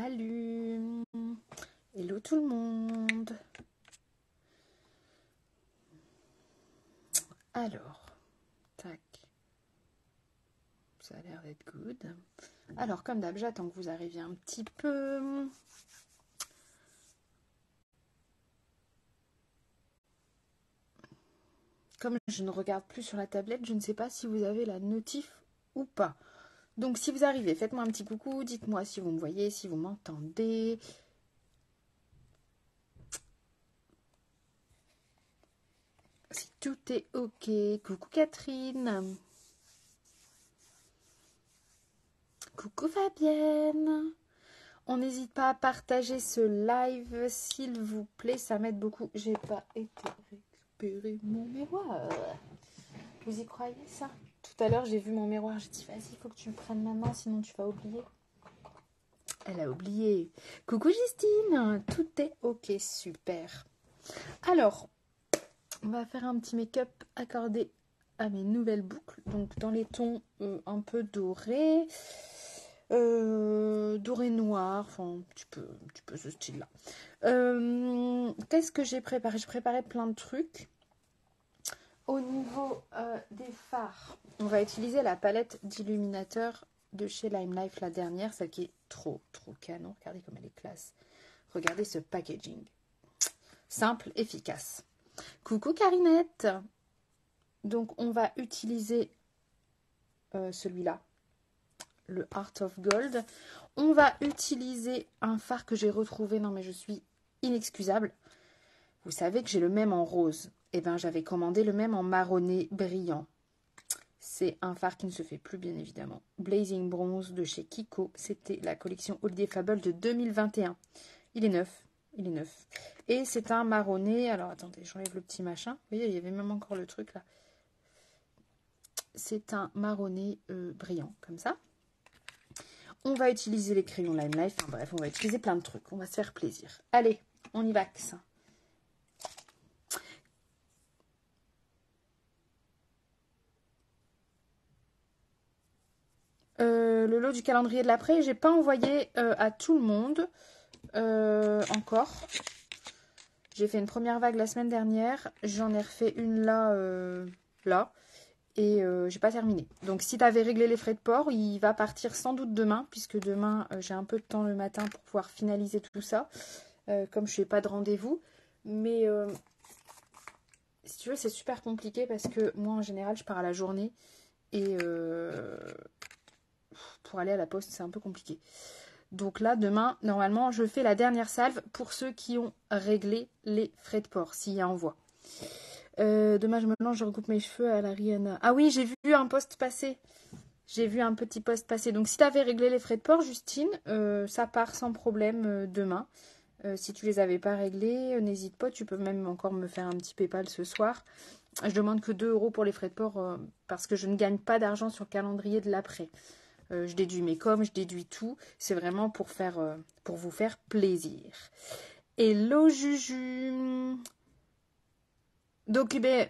Salut. Hello tout le monde. Alors, tac. Ça a l'air d'être good. Alors, comme d'hab, j'attends que vous arriviez un petit peu. Comme je ne regarde plus sur la tablette, je ne sais pas si vous avez la notif ou pas. Donc, si vous arrivez, faites-moi un petit coucou. Dites-moi si vous me voyez, si vous m'entendez. Si tout est ok. Coucou Catherine. Coucou Fabienne. On n'hésite pas à partager ce live, s'il vous plaît. Ça m'aide beaucoup. J'ai pas été récupérer mon miroir. Vous y croyez ça? Tout à l'heure, j'ai vu mon miroir. J'ai dit, vas-y, il faut que tu le prennes maintenant, sinon tu vas oublier. Elle a oublié. Coucou Justine. Tout est ok, super. Alors, on va faire un petit make-up accordé à mes nouvelles boucles. Donc, dans les tons un peu dorés. Doré noir, enfin un petit peu ce style là. Qu'est-ce que j'ai préparé? J'ai préparé plein de trucs. Au niveau des fards, on va utiliser la palette d'illuminateur de chez Lime Life, la dernière, celle qui est trop canon. Regardez comme elle est classe. Regardez ce packaging. Simple, efficace. Coucou Carinette. Donc on va utiliser celui-là, le Heart of Gold. On va utiliser un fard que j'ai retrouvé. Non mais je suis inexcusable. Vous savez que j'ai le même en rose. Et bien j'avais commandé le même en marronné brillant. C'est un fard qui ne se fait plus bien évidemment. Blazing Bronze de chez Kiko. C'était la collection Holiday Fable de 2021. Il est neuf. Il est neuf. Et c'est un marronné. Alors attendez, j'enlève le petit machin. Vous voyez, il y avait même encore le truc là. C'est un marronné brillant comme ça. On va utiliser les crayons Lime Life. Enfin, bref, on va utiliser plein de trucs. On va se faire plaisir. Allez, on y va. Le lot du calendrier de l'après, j'ai pas envoyé à tout le monde encore. J'ai fait une première vague la semaine dernière. J'en ai refait une là. Et j'ai pas terminé. Donc si tu avais réglé les frais de port, il va partir sans doute demain, puisque demain j'ai un peu de temps le matin pour pouvoir finaliser tout ça, comme je n'ai pas de rendez-vous. Mais si tu veux, c'est super compliqué parce que moi en général je pars à la journée et pour aller à la poste c'est un peu compliqué. Donc là demain, normalement, je fais la dernière salve pour ceux qui ont réglé les frais de port, s'il y a envoi. Demain, je me lance, je recoupe mes cheveux à la Rihanna. Ah oui, j'ai vu un post passer. J'ai vu un petit post passer. Donc, si tu avais réglé les frais de port, Justine, ça part sans problème demain. Si tu les avais pas réglés, n'hésite pas. Tu peux même encore me faire un petit PayPal ce soir. Je demande que 2 € pour les frais de port parce que je ne gagne pas d'argent sur le calendrier de l'après. Je déduis mes coms, je déduis tout. C'est vraiment pour vous faire plaisir. Hello Juju. Donc, ben,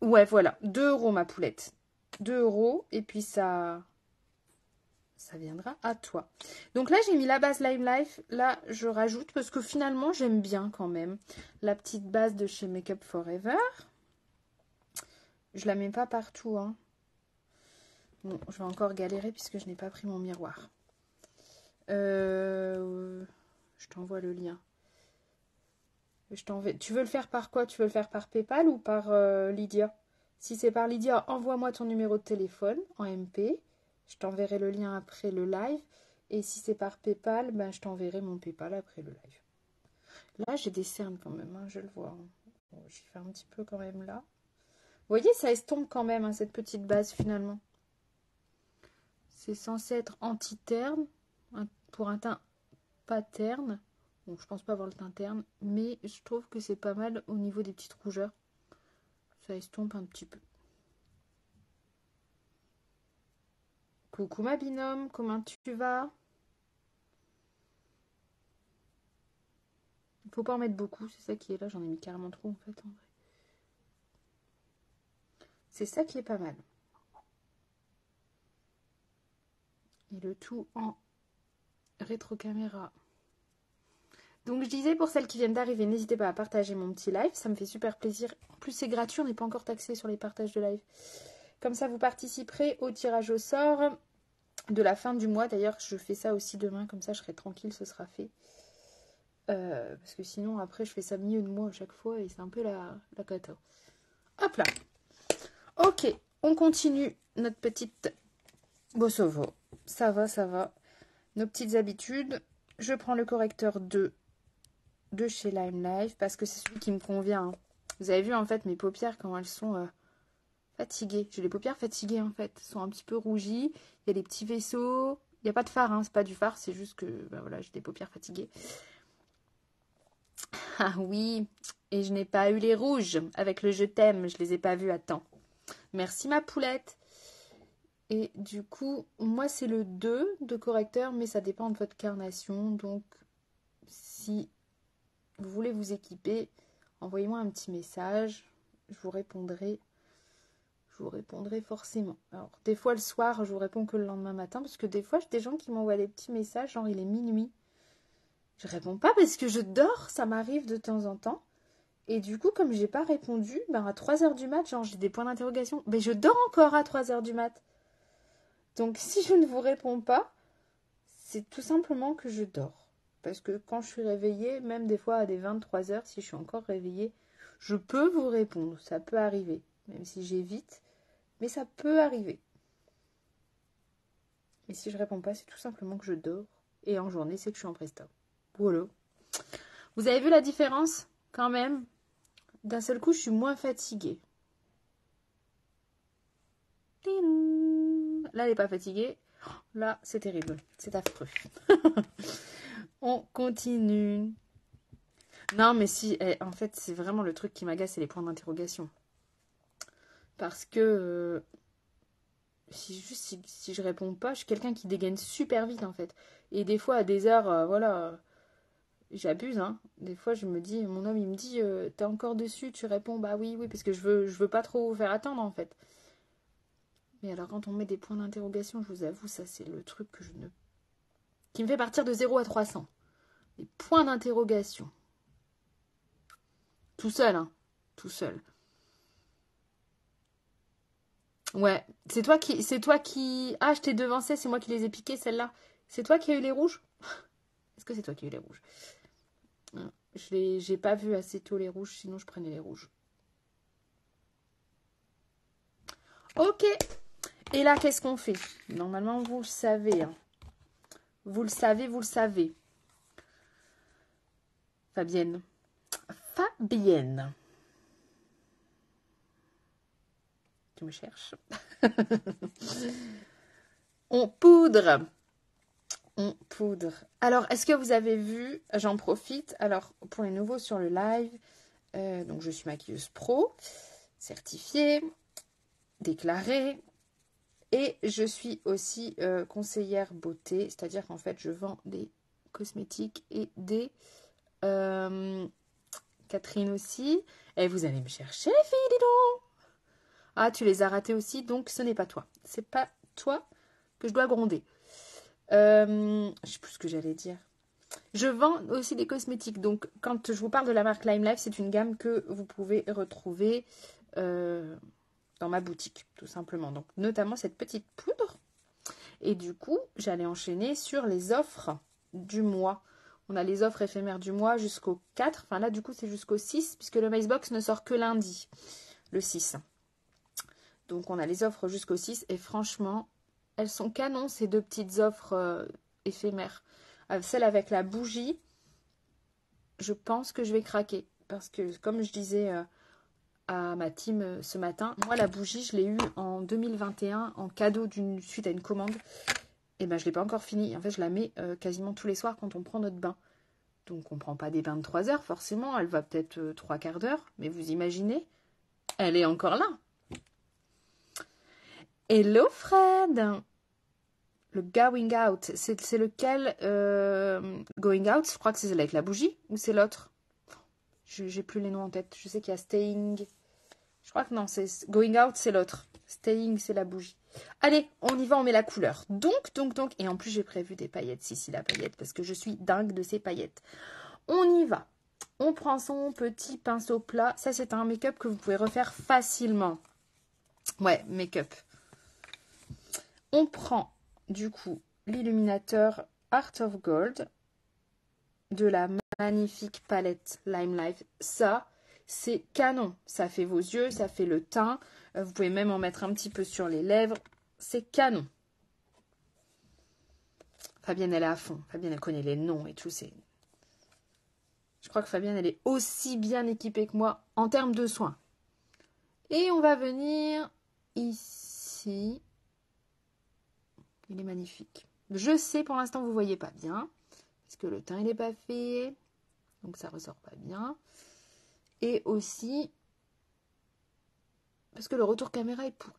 ouais, voilà. 2 € ma poulette. 2 € et puis ça viendra à toi. Donc là, j'ai mis la base Lime Life. Là, je rajoute parce que finalement, j'aime bien quand même la petite base de chez Makeup Forever. Je la mets pas partout, hein. Bon, je vais encore galérer puisque je n'ai pas pris mon miroir. Je t'envoie le lien. Tu veux le faire par quoi? Tu veux le faire par PayPal ou par Lydia? Si c'est par Lydia, envoie-moi ton numéro de téléphone en MP. Je t'enverrai le lien après le live. Et si c'est par PayPal, ben, je t'enverrai mon PayPal après le live. Là, j'ai des cernes quand même, hein, je le vois. Bon, je vais faire un petit peu quand même là. Vous voyez, ça estompe quand même, hein, cette petite base finalement. C'est censé être anti-terne pour un teint pas terne. Bon, je pense pas avoir le teint terne, mais je trouve que c'est pas mal au niveau des petites rougeurs. Ça estompe un petit peu. Coucou ma binôme, comment tu vas? Il faut pas en mettre beaucoup, c'est ça qui est là. J'en ai mis carrément trop en fait en vrai. C'est ça qui est pas mal. Et le tout en rétro caméra. Donc je disais, pour celles qui viennent d'arriver, n'hésitez pas à partager mon petit live. Ça me fait super plaisir. En plus, c'est gratuit, on n'est pas encore taxé sur les partages de live. Comme ça, vous participerez au tirage au sort de la fin du mois. D'ailleurs, je fais ça aussi demain. Comme ça, je serai tranquille, ce sera fait. Parce que sinon, après, je fais ça milieu de mois à chaque fois. Et c'est un peu la cata. Hop là. Ok, on continue notre petite Bosovo. Ça va, ça va. Nos petites habitudes. Je prends le correcteur 2 de chez Lime Life parce que c'est celui qui me convient. Hein. Vous avez vu en fait mes paupières quand elles sont fatiguées. J'ai les paupières fatiguées en fait. Elles sont un petit peu rougies. Il y a des petits vaisseaux. Il n'y a pas de fard, hein. C'est pas du fard. C'est juste que voilà, j'ai des paupières fatiguées. Ah oui. Et je n'ai pas eu les rouges avec le je t'aime. Je les ai pas vus à temps. Merci ma poulette. Et du coup, moi c'est le 2 de correcteur, mais ça dépend de votre carnation. Donc, si vous voulez vous équiper, envoyez-moi un petit message. Je vous répondrai forcément. Alors, des fois le soir, je vous réponds que le lendemain matin, parce que des fois, j'ai des gens qui m'envoient des petits messages, genre il est minuit. Je réponds pas parce que je dors, ça m'arrive de temps en temps. Et du coup, comme j'ai pas répondu, à 3h du mat, genre j'ai des points d'interrogation. Mais je dors encore à 3h du mat. Donc si je ne vous réponds pas, c'est tout simplement que je dors. Parce que quand je suis réveillée, même des fois à des 23h, si je suis encore réveillée, je peux vous répondre. Ça peut arriver. Même si j'évite, mais ça peut arriver. Et si je réponds pas, c'est tout simplement que je dors. Et en journée, c'est que je suis en presta. Voilà. Vous avez vu la différence quand même? D'un seul coup, je suis moins fatiguée. Là, elle n'est pas fatiguée. Là, c'est terrible. C'est affreux. On continue. Non, mais si, en fait, c'est vraiment le truc qui m'agace, c'est les points d'interrogation. Parce que si je réponds pas, je suis quelqu'un qui dégaine super vite, en fait. Et des fois, à des heures, voilà, j'abuse, hein. Des fois, je me dis, mon homme, il me dit, t'es encore dessus, tu réponds, bah oui, parce que je veux pas trop vous faire attendre, en fait. Mais alors, quand on met des points d'interrogation, je vous avoue, ça, c'est le truc qui me fait partir de 0 à 300. Les points d'interrogation. Tout seul, hein. Tout seul. Ouais. C'est toi qui... Ah, je t'ai devancé, c'est moi qui les ai piqués, celle-là. C'est toi qui as eu les rouges? Est-ce que c'est toi qui as eu les rouges? J'ai pas vu assez tôt les rouges, sinon je prenais les rouges. Ok. Et là, qu'est-ce qu'on fait? Normalement, vous le savez. Hein. Vous le savez. Fabienne. Tu me cherches. On poudre. Alors, est-ce que vous avez vu? J'en profite. Alors, pour les nouveaux sur le live, donc je suis maquilleuse pro, certifiée, déclarée. Et je suis aussi conseillère beauté, c'est-à-dire qu'en fait, je vends des cosmétiques et des... Catherine aussi. Et vous allez me chercher, les filles, dis donc. Ah, tu les as ratés aussi, donc ce n'est pas toi. C'est pas toi que je dois gronder. Je sais plus ce que j'allais dire. Je vends aussi des cosmétiques. Donc, quand je vous parle de la marque Lime Life, c'est une gamme que vous pouvez retrouver dans ma boutique, tout simplement. Donc, notamment cette petite poudre. Et du coup, j'allais enchaîner sur les offres du mois. On a les offres éphémères du mois jusqu'au 4. Enfin, là, du coup, c'est jusqu'au 6, puisque le Macebox ne sort que lundi, le 6. Donc, on a les offres jusqu'au 6. Et franchement, elles sont canon, ces deux petites offres éphémères. Celle avec la bougie, je pense que je vais craquer. Parce que, comme je disais à ma team ce matin, moi, la bougie, je l'ai eue en 2021 en cadeau suite à une commande. Et ben, je ne l'ai pas encore finie. En fait, je la mets quasiment tous les soirs quand on prend notre bain. Donc, on ne prend pas des bains de 3 heures, forcément. Elle va peut-être 3 quarts d'heure. Mais vous imaginez, elle est encore là. Hello, Fred! Le Going Out, c'est lequel Going Out, je crois que c'est celle avec la bougie. Ou c'est l'autre? J'ai plus les noms en tête. Je sais qu'il y a Staying. Je crois que non, c'est Going Out, c'est l'autre. Staying, c'est la bougie. Allez, on y va, on met la couleur. Donc. Et en plus, j'ai prévu des paillettes. Si, la paillette, parce que je suis dingue de ces paillettes. On y va. On prend son petit pinceau plat. Ça, c'est un make-up que vous pouvez refaire facilement. Ouais, make-up. On prend, du coup, l'illuminateur Art of Gold de la magnifique palette Lime Life. Ça, c'est canon. Ça fait vos yeux, ça fait le teint. Vous pouvez même en mettre un petit peu sur les lèvres. C'est canon. Fabienne, elle est à fond. Fabienne, elle connaît les noms et tout. Je crois que Fabienne, elle est aussi bien équipée que moi en termes de soins. Et on va venir ici. Il est magnifique. Je sais, pour l'instant, vous ne voyez pas bien. Parce que le teint, il n'est pas fait. Donc, ça ne ressort pas bien. Et aussi, parce que le retour caméra est pourri.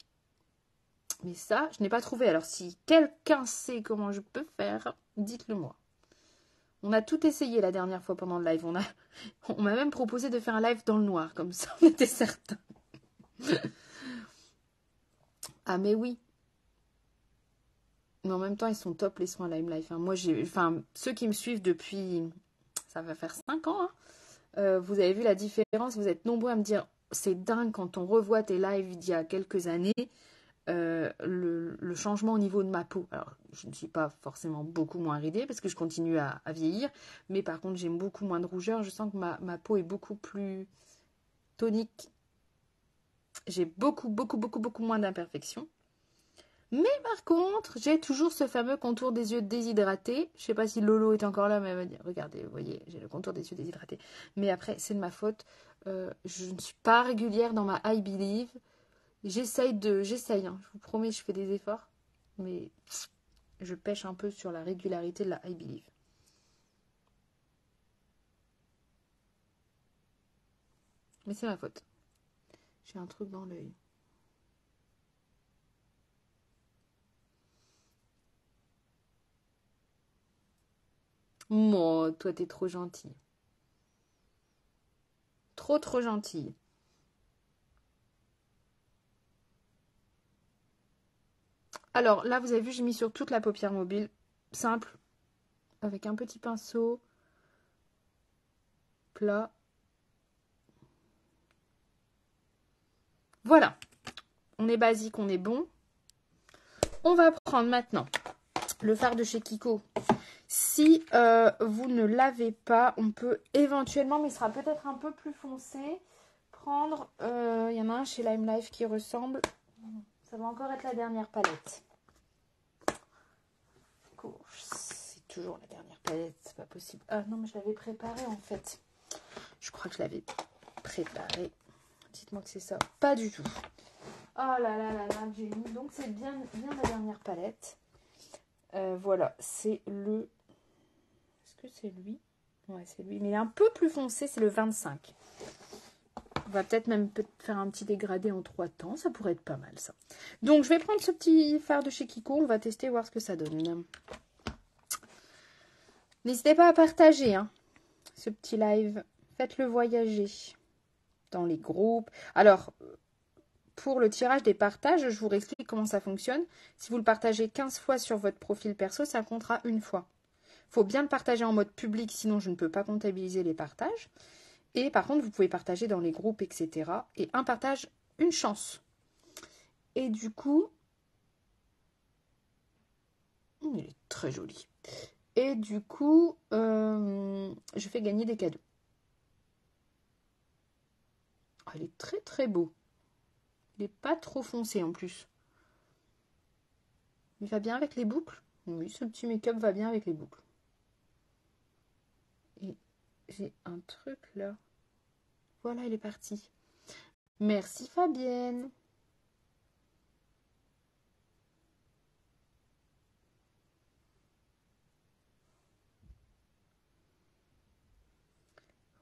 Mais ça, je n'ai pas trouvé. Alors, si quelqu'un sait comment je peux faire, dites-le moi. On a tout essayé la dernière fois pendant le live. On m'a même proposé de faire un live dans le noir. Comme ça, on était certain. Ah, mais oui. Mais en même temps, ils sont top, les soins Lime Life. Moi, ceux qui me suivent depuis, ça va faire 5 ans, vous avez vu la différence. Vous êtes nombreux à me dire, c'est dingue quand on revoit tes lives d'il y a quelques années, le changement au niveau de ma peau. Alors, je ne suis pas forcément beaucoup moins ridée parce que je continue à vieillir. Mais par contre, j'ai beaucoup moins de rougeur. Je sens que ma peau est beaucoup plus tonique. J'ai beaucoup moins d'imperfections. Mais par contre, j'ai toujours ce fameux contour des yeux déshydratés. Je ne sais pas si Lolo est encore là, mais elle va dire, regardez, vous voyez, j'ai le contour des yeux déshydratés. Mais après, c'est de ma faute. Je ne suis pas régulière dans ma I Believe. J'essaye, hein. Je vous promets, je fais des efforts. Mais je pêche un peu sur la régularité de la I Believe. Mais c'est ma faute. J'ai un truc dans l'œil. Moi, toi, t'es trop gentille. Trop gentille. Alors là, vous avez vu, j'ai mis sur toute la paupière mobile. Simple. Avec un petit pinceau. Plat. Voilà. On est basique, on est bon. On va prendre maintenant le fard de chez Kiko. Si vous ne l'avez pas, on peut éventuellement, mais il sera peut-être un peu plus foncé, prendre, il y en a un chez Lime Life qui ressemble, ça va encore être la dernière palette. C'est toujours la dernière palette, c'est pas possible. Ah non, mais je l'avais préparée en fait. Je crois que je l'avais préparée. Dites-moi que c'est ça. Pas du tout. Oh là là là là, Jenny. Donc c'est bien la dernière palette. Voilà, c'est le... Est-ce que c'est lui? Ouais, c'est lui. Mais il est un peu plus foncé, c'est le 25. On va peut-être même faire un petit dégradé en 3 temps. Ça pourrait être pas mal, ça. Donc, je vais prendre ce petit fard de chez Kiko. On va tester, voir ce que ça donne. N'hésitez pas à partager ce petit live. Faites-le voyager dans les groupes. Alors, pour le tirage des partages, je vous réexplique comment ça fonctionne. Si vous le partagez 15 fois sur votre profil perso, ça comptera une fois. Il faut bien le partager en mode public, sinon je ne peux pas comptabiliser les partages. Et par contre, vous pouvez partager dans les groupes, etc. Et un partage, une chance. Et du coup, il est très joli. Et du coup, je fais gagner des cadeaux. Oh, il est très beau. Il n'est pas trop foncé en plus. Il va bien avec les boucles. Oui, ce petit make-up va bien avec les boucles. Et j'ai un truc là. Voilà, il est parti. Merci Fabienne.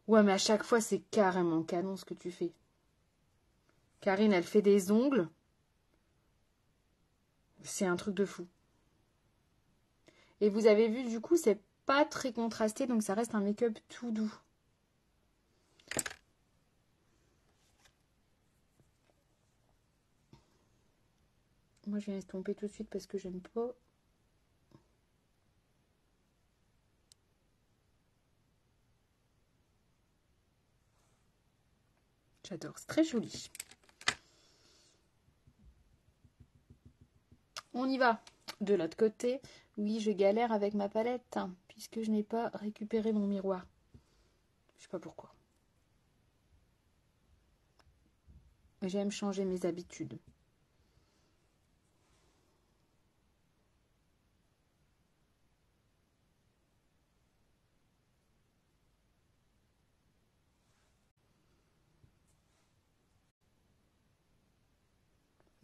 Ouais, mais à chaque fois, c'est carrément canon ce que tu fais. Karine, elle fait des ongles. C'est un truc de fou. Et vous avez vu, du coup, c'est pas très contrasté, donc ça reste un make-up tout doux. Moi, je viens estomper tout de suite parce que j'aime pas. J'adore, c'est très joli. On y va. De l'autre côté, oui, je galère avec ma palette, hein, puisque je n'ai pas récupéré mon miroir. Je sais pas pourquoi. J'aime changer mes habitudes.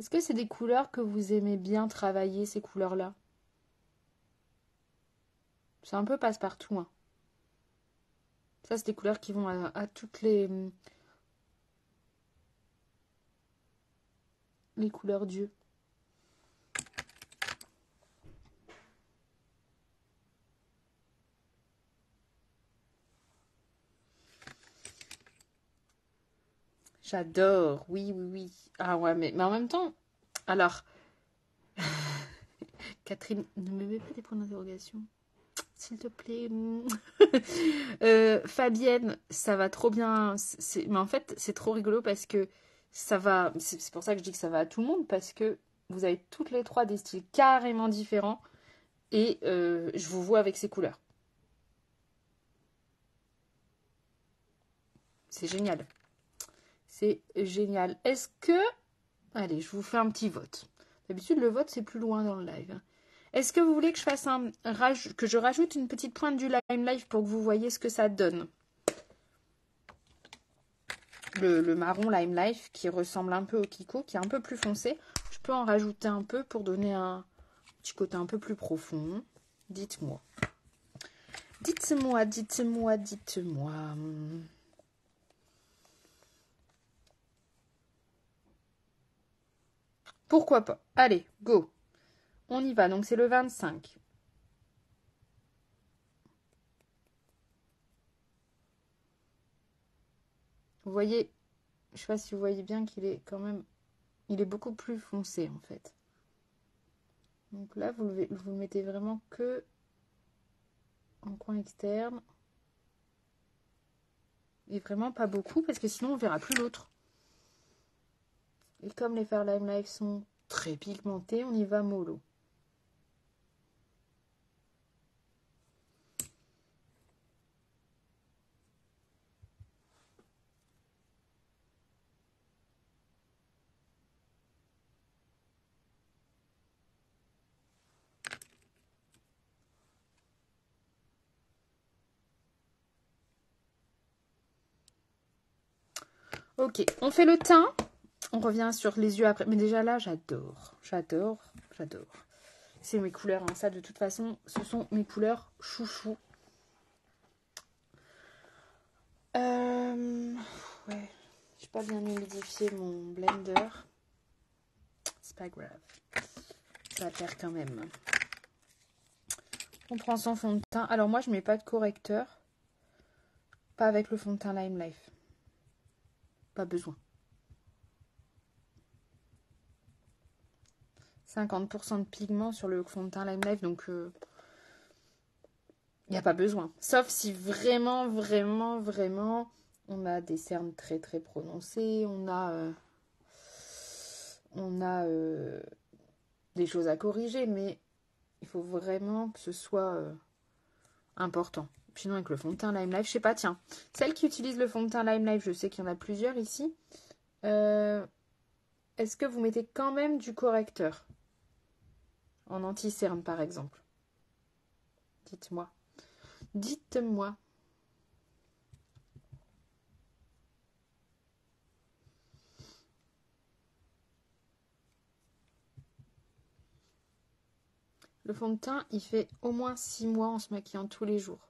Est-ce que c'est des couleurs que vous aimez bien travailler, ces couleurs-là? C'est un peu passe-partout, hein. Ça, c'est des couleurs qui vont à toutes les couleurs d'yeux. J'adore, oui, oui, oui. Ah ouais, mais en même temps, alors, Catherine, ne me mets pas des points d'interrogation, s'il te plaît. Fabienne, ça va trop bien. Mais en fait, c'est trop rigolo parce que ça va. C'est pour ça que je dis que ça va à tout le monde parce que vous avez toutes les trois des styles carrément différents et je vous vois avec ces couleurs. C'est génial. C'est génial. Est-ce que... Allez, je vous fais un petit vote. D'habitude, le vote, c'est plus loin dans le live. Est-ce que vous voulez que je fasse que je rajoute une petite pointe du Lime Life pour que vous voyez ce que ça donne? Le marron Lime Life qui ressemble un peu au Kiko, qui est un peu plus foncé. Je peux en rajouter un peu pour donner un petit côté un peu plus profond. Dites-moi. Dites-moi, dites-moi, dites-moi. Pourquoi pas? Allez, go. On y va. Donc, c'est le 25. Vous voyez, je sais pas si vous voyez bien qu'il est quand même... Il est beaucoup plus foncé, en fait. Donc là, vous le mettez vraiment que en coin externe. Et vraiment pas beaucoup, parce que sinon, on verra plus l'autre. Et comme les Fairlime Life sont très pigmentés, on y va mollo. Ok, on fait le teint. On revient sur les yeux après. Mais déjà là, j'adore. J'adore. J'adore. C'est mes couleurs. Hein. Ça, de toute façon, ce sont mes couleurs chouchou. Ouais. J'ai pas bien humidifié mon blender. C'est pas grave. Ça va faire quand même. On prend son fond de teint. Alors moi, je mets pas de correcteur. Pas avec le fond de teint Lime Life. Pas besoin. 50% de pigment sur le fond de teint Lime Life, donc il n'y a pas besoin. Sauf si vraiment, vraiment, vraiment, on a des cernes très, très prononcées, on a des choses à corriger, mais il faut vraiment que ce soit important. Sinon, avec le fond de teint Lime Life, je sais pas, tiens, celle qui utilise le fond de teint Lime Life, je sais qu'il y en a plusieurs ici. Est-ce que vous mettez quand même du correcteur? En anti-cerne, par exemple. Dites-moi. Dites-moi. Le fond de teint, il fait au moins 6 mois en se maquillant tous les jours.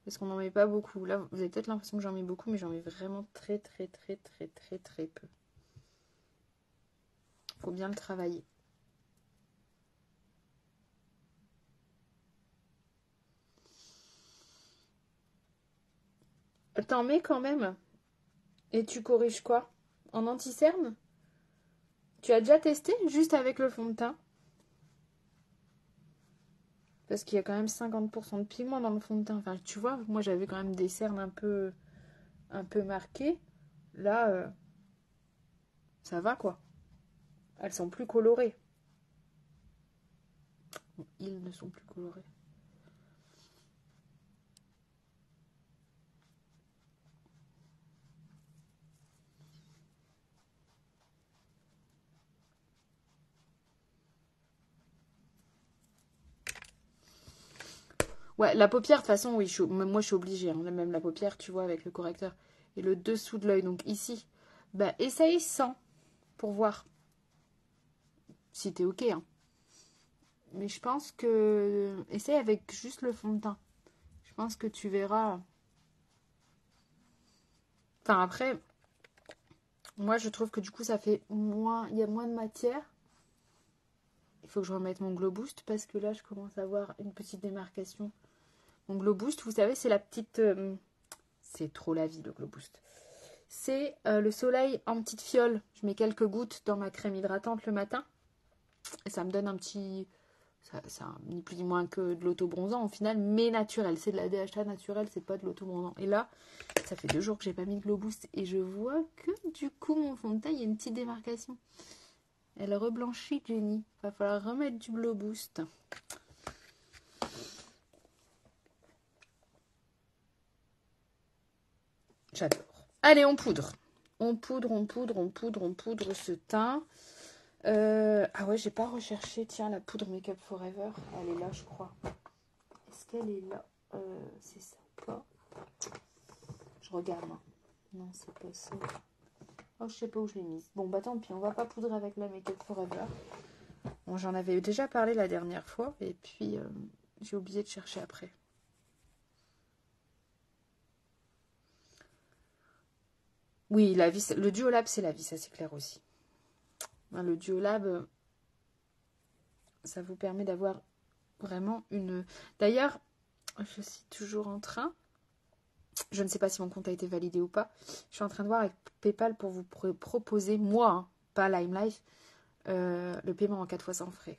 Parce qu'on n'en met pas beaucoup. Là, vous avez peut-être l'impression que j'en mets beaucoup, mais j'en mets vraiment très, très, très, très, très, très peu. Faut bien le travailler. T'en mets quand même. Et tu corriges quoi? En anti-cerne? Tu as déjà testé juste avec le fond de teint? Parce qu'il y a quand même 50% de pigment dans le fond de teint. Enfin, tu vois, moi j'avais quand même des cernes un peu marquées. Là, Ça va, quoi. Elles sont plus colorées. Ils ne sont plus colorés. Ouais, la paupière, de toute façon, oui, moi je suis obligée. Hein. Même la paupière, tu vois, avec le correcteur. Et le dessous de l'œil, donc ici. Bah, essaye sans, pour voir si t'es ok. Hein. Mais je pense que... Essaye avec juste le fond de teint. Je pense que tu verras... Enfin, après, moi, je trouve que du coup, ça fait moins... Il y a moins de matière. Il faut que je remette mon Glow Boost parce que là, je commence à avoir une petite démarcation. Mon Glow Boost, vous savez, c'est la petite... C'est trop la vie, le Glow Boost. C'est le soleil en petite fiole. Je mets quelques gouttes dans ma crème hydratante le matin. Et ça me donne un petit... Ça ni plus ni moins que de l'auto-bronzant au final, mais naturel. C'est de la DHA naturelle, c'est pas de l'auto-bronzant. Et là, ça fait 2 jours que j'ai pas mis de Glow Boost. Et je vois que du coup, mon fond de teint, il y a une petite démarcation. Elle reblanchit, Jenny. Va falloir remettre du Glow Boost. J'adore. Allez, on poudre. On poudre ce teint. Ah ouais, j'ai pas recherché. Tiens, la poudre Make Up Forever. Elle est là, je crois. Est-ce qu'elle est là? C'est ça ou pas? Je regarde. Hein. Non, c'est pas ça. Oh, je sais pas où je l'ai mise. Bon, bah tant pis, on va pas poudrer avec la Make Up Forever. Bon, j'en avais déjà parlé la dernière fois. Et puis, j'ai oublié de chercher après. Oui, la vis, le Duolab, c'est la vis, ça c'est clair aussi. Le Duolab, ça vous permet d'avoir vraiment une... D'ailleurs, je suis toujours en train... Je ne sais pas si mon compte a été validé ou pas. Je suis en train de voir avec PayPal pour vous proposer, moi, hein, pas LimeLife, le paiement en 4 fois sans frais.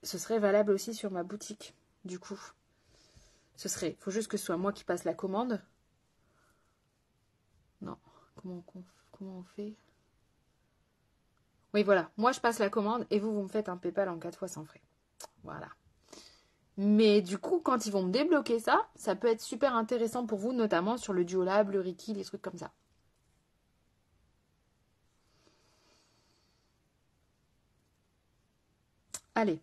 Ce serait valable aussi sur ma boutique, du coup. Il faut juste que ce soit moi qui passe la commande. Non, comment on fait? Oui, voilà. Moi, je passe la commande et vous me faites un PayPal en 4 fois sans frais. Voilà. Mais du coup, quand ils vont me débloquer ça, ça peut être super intéressant pour vous, notamment sur le Duolab, le Ricky, les trucs comme ça. Allez.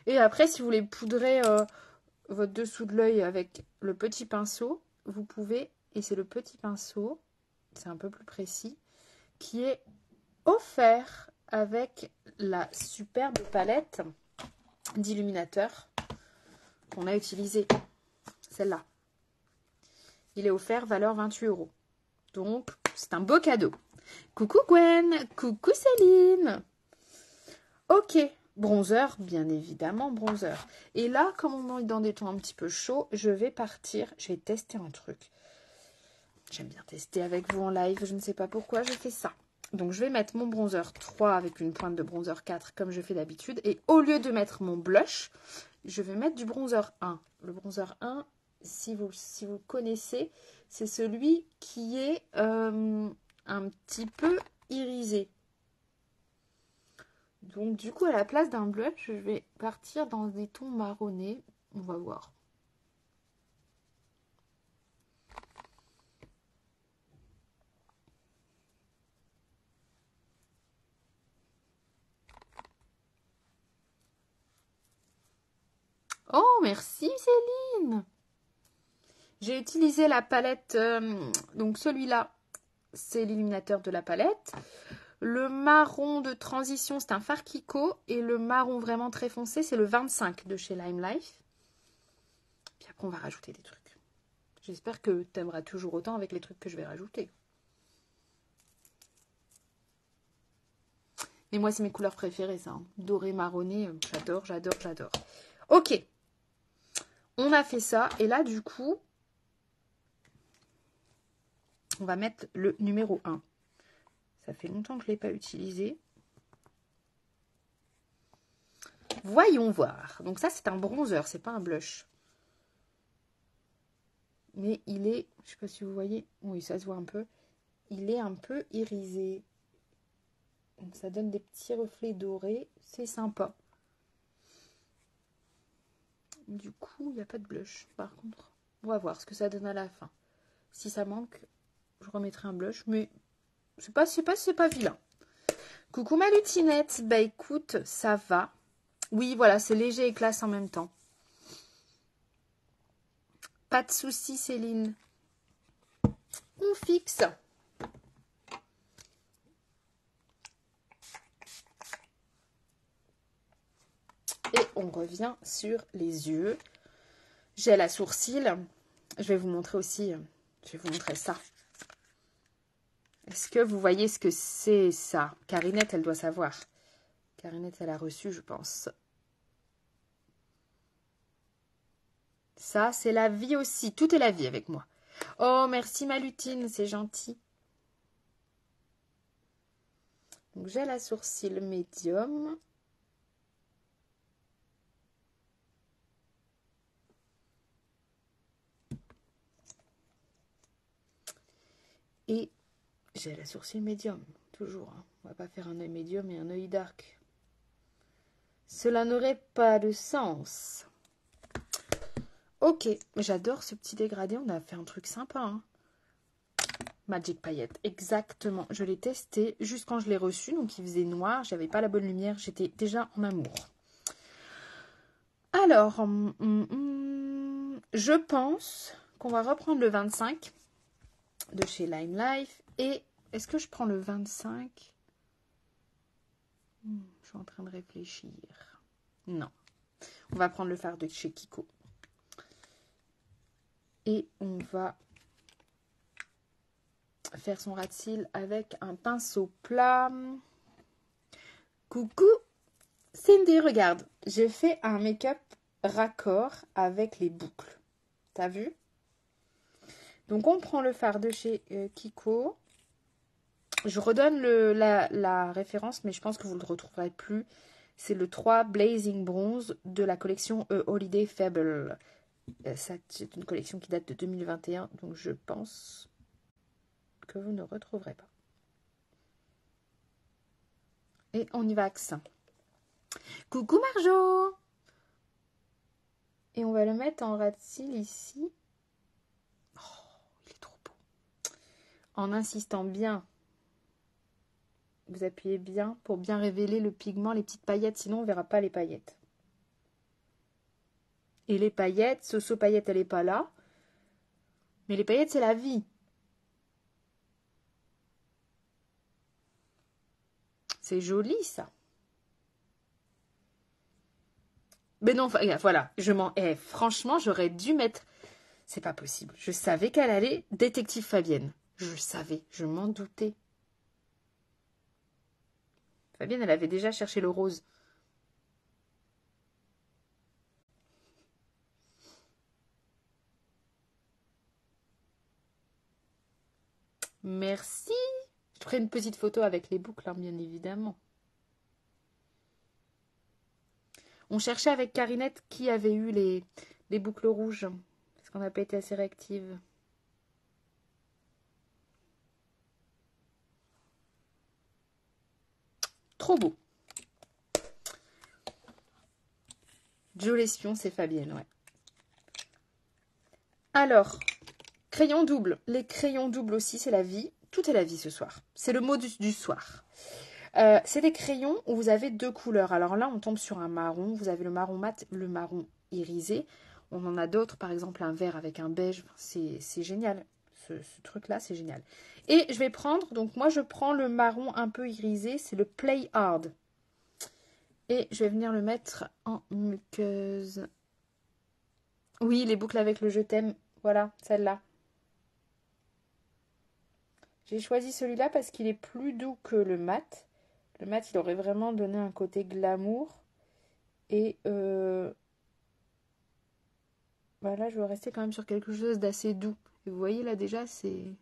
Et après, si vous voulez poudrer votre dessous de l'œil avec le petit pinceau, vous pouvez, et c'est le petit pinceau, c'est un peu plus précis, qui est offert avec la superbe palette d'illuminateur qu'on a utilisée. Celle-là. Il est offert, valeur 28 €. Donc, c'est un beau cadeau. Coucou Gwen, coucou Céline. Ok, bronzer, bien évidemment, bronzer. Et là, comme on est dans des tons un petit peu chauds, je vais tester un truc. J'aime bien tester avec vous en live, je ne sais pas pourquoi je fais ça. Donc, je vais mettre mon bronzer 3 avec une pointe de bronzer 4 comme je fais d'habitude. Et au lieu de mettre mon blush, je vais mettre du bronzer 1. Le bronzer 1, si vous connaissez, c'est celui qui est un petit peu irisé. Donc du coup, à la place d'un blush, je vais partir dans des tons marronnés. On va voir. Oh, merci Céline. J'ai utilisé la palette, donc celui-là, c'est l'illuminateur de la palette. Le marron de transition, c'est un fard Kiko. Et le marron vraiment très foncé, c'est le 25 de chez LimeLife. Puis après, on va rajouter des trucs. J'espère que tu aimeras toujours autant avec les trucs que je vais rajouter. Mais moi, c'est mes couleurs préférées, ça. Hein. Doré, marronné, j'adore, j'adore, j'adore. Ok. On a fait ça. Et là, du coup, on va mettre le numéro 1. Ça fait longtemps que je ne l'ai pas utilisé. Voyons voir. Donc ça, c'est un bronzer, c'est pas un blush. Mais il est, je ne sais pas si vous voyez, oui, ça se voit un peu. Il est un peu irisé. Donc ça donne des petits reflets dorés. C'est sympa. Du coup, il n'y a pas de blush. Par contre, on va voir ce que ça donne à la fin. Si ça manque, je remettrai un blush. Mais c'est pas vilain. Coucou ma lutinette. Bah écoute, ça va. Oui, voilà, c'est léger et classe en même temps. Pas de soucis, Céline. On fixe. Et on revient sur les yeux. Gel à sourcils. Je vais vous montrer aussi. Je vais vous montrer ça. Est-ce que vous voyez ce que c'est ça? Carinette, elle doit savoir. Carinette, elle a reçu, je pense. Ça, c'est la vie aussi. Tout est la vie avec moi. Oh, merci ma lutine, c'est gentil. Donc, gel à sourcils médium. Et gel à sourcils médium, toujours. Hein. On va pas faire un œil médium et un œil dark. Cela n'aurait pas de sens. Ok, j'adore ce petit dégradé. On a fait un truc sympa. Hein. Magic Paillette, exactement. Je l'ai testé juste quand je l'ai reçu. Donc, il faisait noir. J'avais pas la bonne lumière. J'étais déjà en amour. Alors, je pense qu'on va reprendre le 25 de chez Lime Life. Et est-ce que je prends le 25 ? Je suis en train de réfléchir. Non. On va prendre le fard de chez Kiko. Et on va faire son ras de cils avec un pinceau plat. Coucou Cindy, regarde. J'ai fait un make-up raccord avec les boucles. T'as vu? Donc on prend le fard de chez Kiko. Je redonne la référence, mais je pense que vous ne le retrouverez plus. C'est le 3 Blazing Bronze de la collection Holiday Fable. C'est une collection qui date de 2021, donc je pense que vous ne retrouverez pas. Et on y va avec ça. Coucou Marjo! Et on va le mettre en ras de cils ici. Oh, il est trop beau. En insistant bien. Vous appuyez bien pour bien révéler le pigment, les petites paillettes, sinon on ne verra pas les paillettes. Et les paillettes, Soso paillettes, elle n'est pas là. Mais les paillettes, c'est la vie. C'est joli, ça. Mais non, voilà. Franchement, j'aurais dû mettre... C'est pas possible. Je savais qu'elle allait détective Fabienne. Je savais. Je m'en doutais. Fabienne, elle avait déjà cherché le rose. Merci. Je ferai une petite photo avec les boucles, hein, bien évidemment. On cherchait avec Carinette qui avait eu les boucles rouges. Parce qu'on n'a pas été assez réactive. Trop beau. Joe l'espion, c'est Fabienne, ouais. Alors, crayon double. Les crayons doubles aussi, c'est la vie. Tout est la vie ce soir. C'est le mot du soir. C'est des crayons où vous avez deux couleurs. Alors là, on tombe sur un marron. Vous avez le marron mat, le marron irisé. On en a d'autres, par exemple un vert avec un beige. C'est génial. Ce truc-là, c'est génial. Et je vais prendre, donc moi, je prends le marron un peu irisé. C'est le Play Hard. Et je vais venir le mettre en muqueuse. Oui, les boucles avec le je t'aime. Voilà, celle-là. J'ai choisi celui-là parce qu'il est plus doux que le mat. Le mat, il aurait vraiment donné un côté glamour. Et voilà, je vais rester quand même sur quelque chose d'assez doux. Et vous voyez là déjà, c'est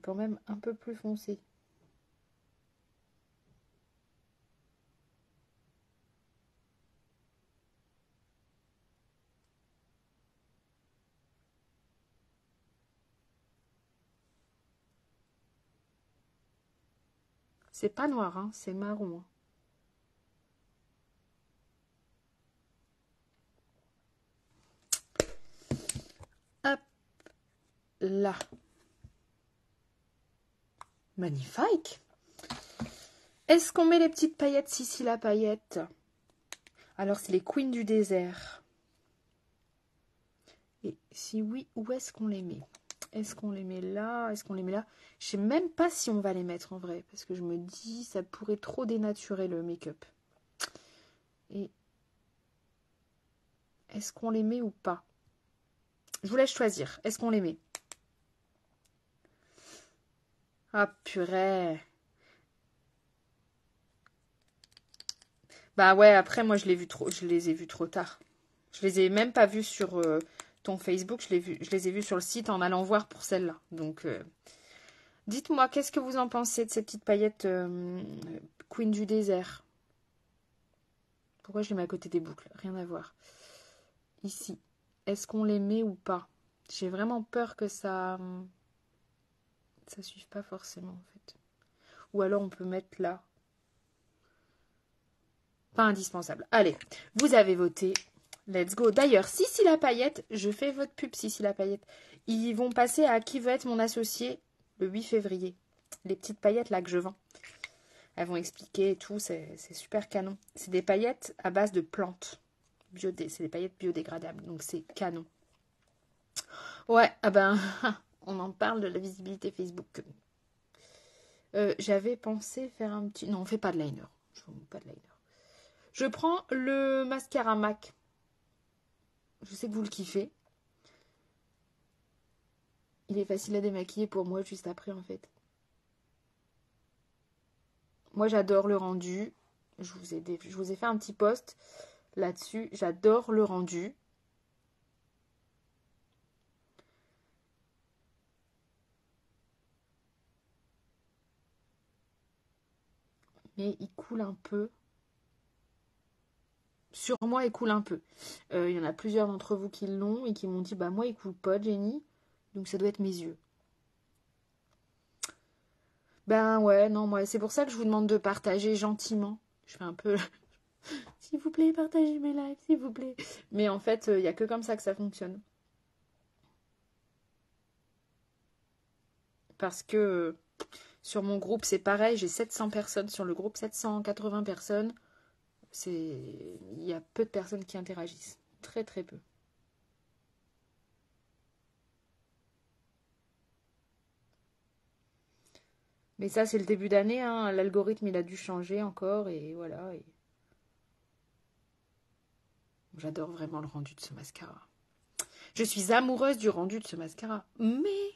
quand même un peu plus foncé. C'est pas noir, hein, c'est marron. Hop là. Magnifique. Est-ce qu'on met les petites paillettes, Sissi la paillette? Alors, c'est les Queens du désert. Et si oui, où est-ce qu'on les met? Est-ce qu'on les met là? Est-ce qu'on les met là? Je sais même pas si on va les mettre en vrai. Parce que je me dis, ça pourrait trop dénaturer le make-up. Et est-ce qu'on les met ou pas? Je vous laisse choisir. Est-ce qu'on les met? Ah, purée. Bah ouais, après, moi, je les ai vus trop tard. Je les ai même pas vus sur ton Facebook. Je les ai vus sur le site en allant voir pour celle-là. Donc, dites-moi, qu'est-ce que vous en pensez de ces petites paillettes Queen du désert? Pourquoi je les mets à côté des boucles? Rien à voir. Ici. Est-ce qu'on les met ou pas? J'ai vraiment peur que ça suive pas forcément, en fait. Ou alors, on peut mettre là. Pas indispensable. Allez, vous avez voté. Let's go. D'ailleurs, Sissi la paillette, je fais votre pub, Sissi la paillette. Ils vont passer à Qui veut être mon associé le 8 février. Les petites paillettes là que je vends. Elles vont expliquer et tout, c'est super canon. C'est des paillettes à base de plantes. C'est des paillettes biodégradables, donc c'est canon. Ouais, ah ben, on en parle de la visibilité Facebook. J'avais pensé faire un petit... Non, on fait pas de liner. Je ne fais pas de liner. Je prends le mascara MAC. Je sais que vous le kiffez. Il est facile à démaquiller pour moi juste après, en fait. Moi, j'adore le rendu. Je vous ai fait un petit post là-dessus. J'adore le rendu. Mais il coule un peu. Sur moi, il coule un peu. Il y en a plusieurs d'entre vous qui l'ont et qui m'ont dit, bah moi, il coule pas, Jenny. Donc ça doit être mes yeux. Ben ouais, non, moi, c'est pour ça que je vous demande de partager gentiment. Je fais un peu... S'il vous plaît, partagez mes lives, s'il vous plaît. Mais en fait, il n'y a que comme ça que ça fonctionne. Parce que sur mon groupe, c'est pareil, j'ai 700 personnes sur le groupe, 780 personnes. Il y a peu de personnes qui interagissent. Très, très peu. Mais ça, c'est le début d'année, hein. L'algorithme, il a dû changer encore, et voilà. Et... J'adore vraiment le rendu de ce mascara. Je suis amoureuse du rendu de ce mascara. Mais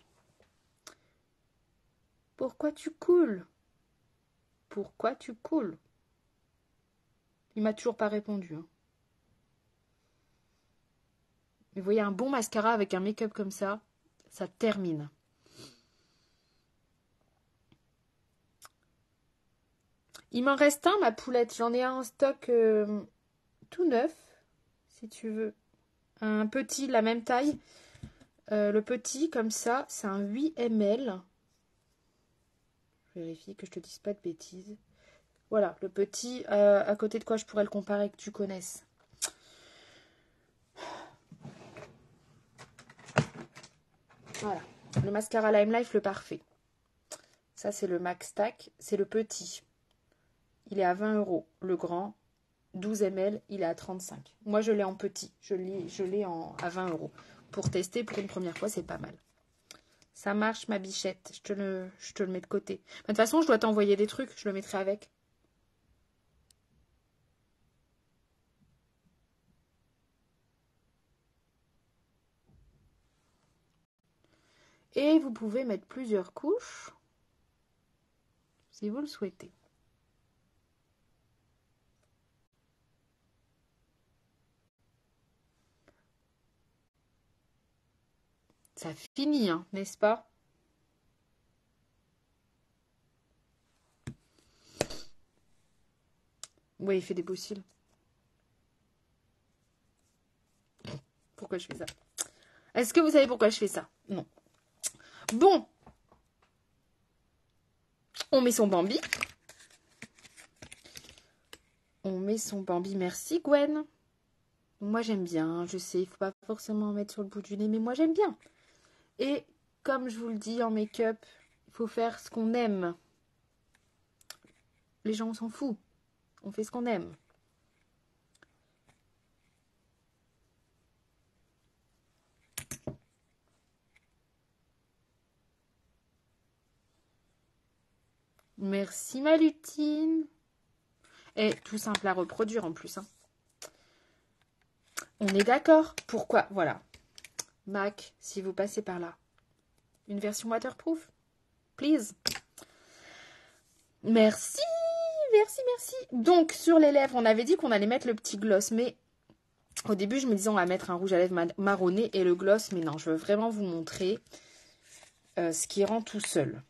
pourquoi tu coules? Pourquoi tu coules? Il m'a toujours pas répondu. Hein. Mais vous voyez, un bon mascara avec un make-up comme ça termine. Il m'en reste un, ma poulette. J'en ai un en stock tout neuf, si tu veux. Un petit, la même taille. Le petit, comme ça, c'est un 8 ml. Je vérifie que je te dise pas de bêtises. Voilà, le petit, à côté de quoi je pourrais le comparer, que tu connaisses. Voilà, le mascara Lime Life, le parfait. Ça, c'est le Max Stack. C'est le petit. Il est à 20 €. Le grand, 12 ml, il est à 35. Moi, je l'ai en petit. Je l'ai à 20 €. Pour tester, pour une première fois, c'est pas mal. Ça marche, ma bichette. Je te le mets de côté. De toute façon, je dois t'envoyer des trucs. Je le mettrai avec. Et vous pouvez mettre plusieurs couches, si vous le souhaitez. Ça finit, hein, n'est-ce pas? Oui, il fait des beaux cils. Pourquoi je fais ça? Est-ce que vous savez pourquoi je fais ça? Non. Bon. On met son Bambi. On met son Bambi. Merci Gwen. Moi j'aime bien, je sais, il faut pas forcément en mettre sur le bout du nez, mais moi j'aime bien. Et comme je vous le dis en make-up, il faut faire ce qu'on aime. Les gens, on s'en fout. On fait ce qu'on aime. Merci ma lutine. Et tout simple à reproduire en plus. Hein. On est d'accord? Pourquoi? Voilà. MAC, si vous passez par là. Une version waterproof? Please. Merci, merci, merci. Donc, sur les lèvres, on avait dit qu'on allait mettre le petit gloss. Mais au début, je me disais, on va mettre un rouge à lèvres marronné et le gloss. Mais non, je veux vraiment vous montrer ce qui rend tout seul.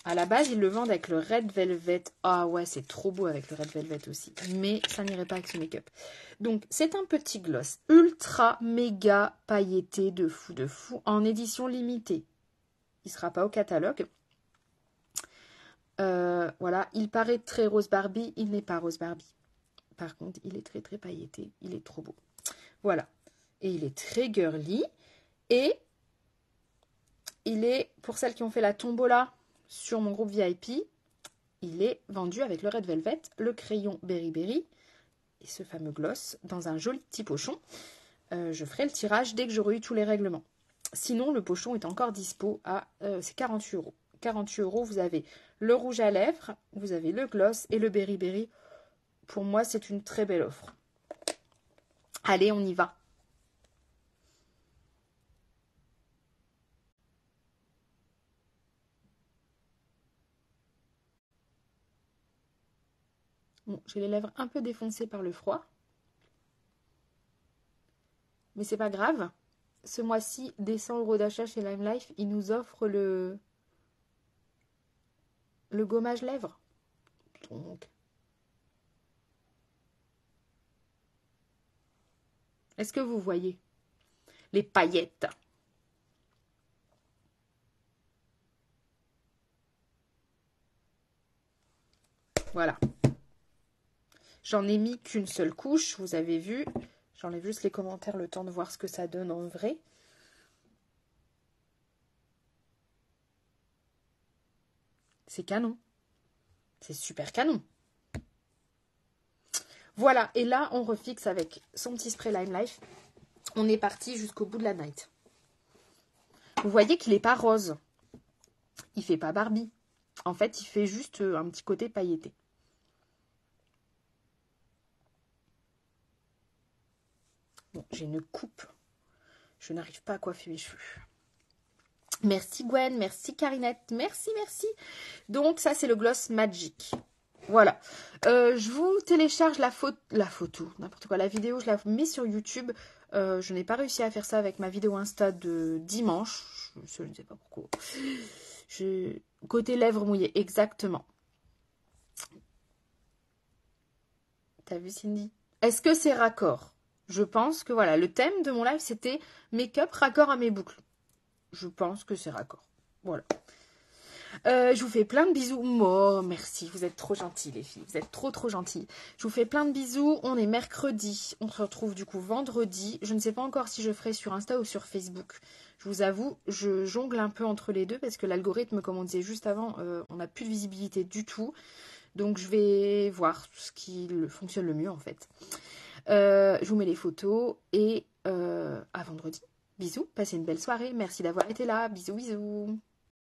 À la base, ils le vendent avec le Red Velvet. Ah ouais, c'est trop beau avec le Red Velvet aussi. Mais ça n'irait pas avec ce make-up. Donc, c'est un petit gloss ultra méga pailleté de fou en édition limitée. Il ne sera pas au catalogue. Voilà, il paraît très rose Barbie. Il n'est pas rose Barbie. Par contre, il est très très pailleté. Il est trop beau. Voilà. Et il est très girly. Et il est, pour celles qui ont fait la tombola sur mon groupe VIP, il est vendu avec le Red Velvet, le crayon Berry Berry et ce fameux gloss dans un joli petit pochon. Je ferai le tirage dès que j'aurai eu tous les règlements. Sinon, le pochon est encore dispo à c'est 48 €. 48 €, vous avez le rouge à lèvres, vous avez le gloss et le Berry Berry. Pour moi, c'est une très belle offre. Allez, on y va. Bon, j'ai les lèvres un peu défoncées par le froid. Mais c'est pas grave. Ce mois-ci, des 100 € d'achat chez Lime Life, ils nous offrent le gommage lèvres. Donc, est-ce que vous voyez les paillettes? Voilà. J'en ai mis qu'une seule couche, vous avez vu. J'enlève juste les commentaires, le temps de voir ce que ça donne en vrai. C'est canon. C'est super canon. Voilà, et là, on refixe avec son petit spray Lime Life. On est parti jusqu'au bout de la night. Vous voyez qu'il n'est pas rose. Il fait pas Barbie. En fait, il fait juste un petit côté pailleté. Bon, j'ai une coupe. Je n'arrive pas à coiffer mes cheveux. Merci Gwen, merci Carinette, merci, merci. Donc ça, c'est le gloss Magic. Voilà. Je vous télécharge la photo, n'importe quoi, la vidéo, je la mets sur YouTube. Je n'ai pas réussi à faire ça avec ma vidéo Insta de dimanche. Je ne sais pas pourquoi. Côté lèvres mouillées, exactement. T'as vu Cindy? Est-ce que c'est raccord? Je pense que voilà, le thème de mon live, c'était make-up raccord à mes boucles. Je pense que c'est raccord. Voilà. Je vous fais plein de bisous. Oh, merci, vous êtes trop gentils les filles. Vous êtes trop gentils. Je vous fais plein de bisous. On est mercredi. On se retrouve du coup vendredi. Je ne sais pas encore si je ferai sur Insta ou sur Facebook. Je vous avoue, je jongle un peu entre les deux parce que l'algorithme, comme on disait juste avant, on n'a plus de visibilité du tout. Donc je vais voir ce qui fonctionne le mieux en fait. Je vous mets les photos et à vendredi. Bisous, passez une belle soirée. Merci d'avoir été là. Bisous, bisous.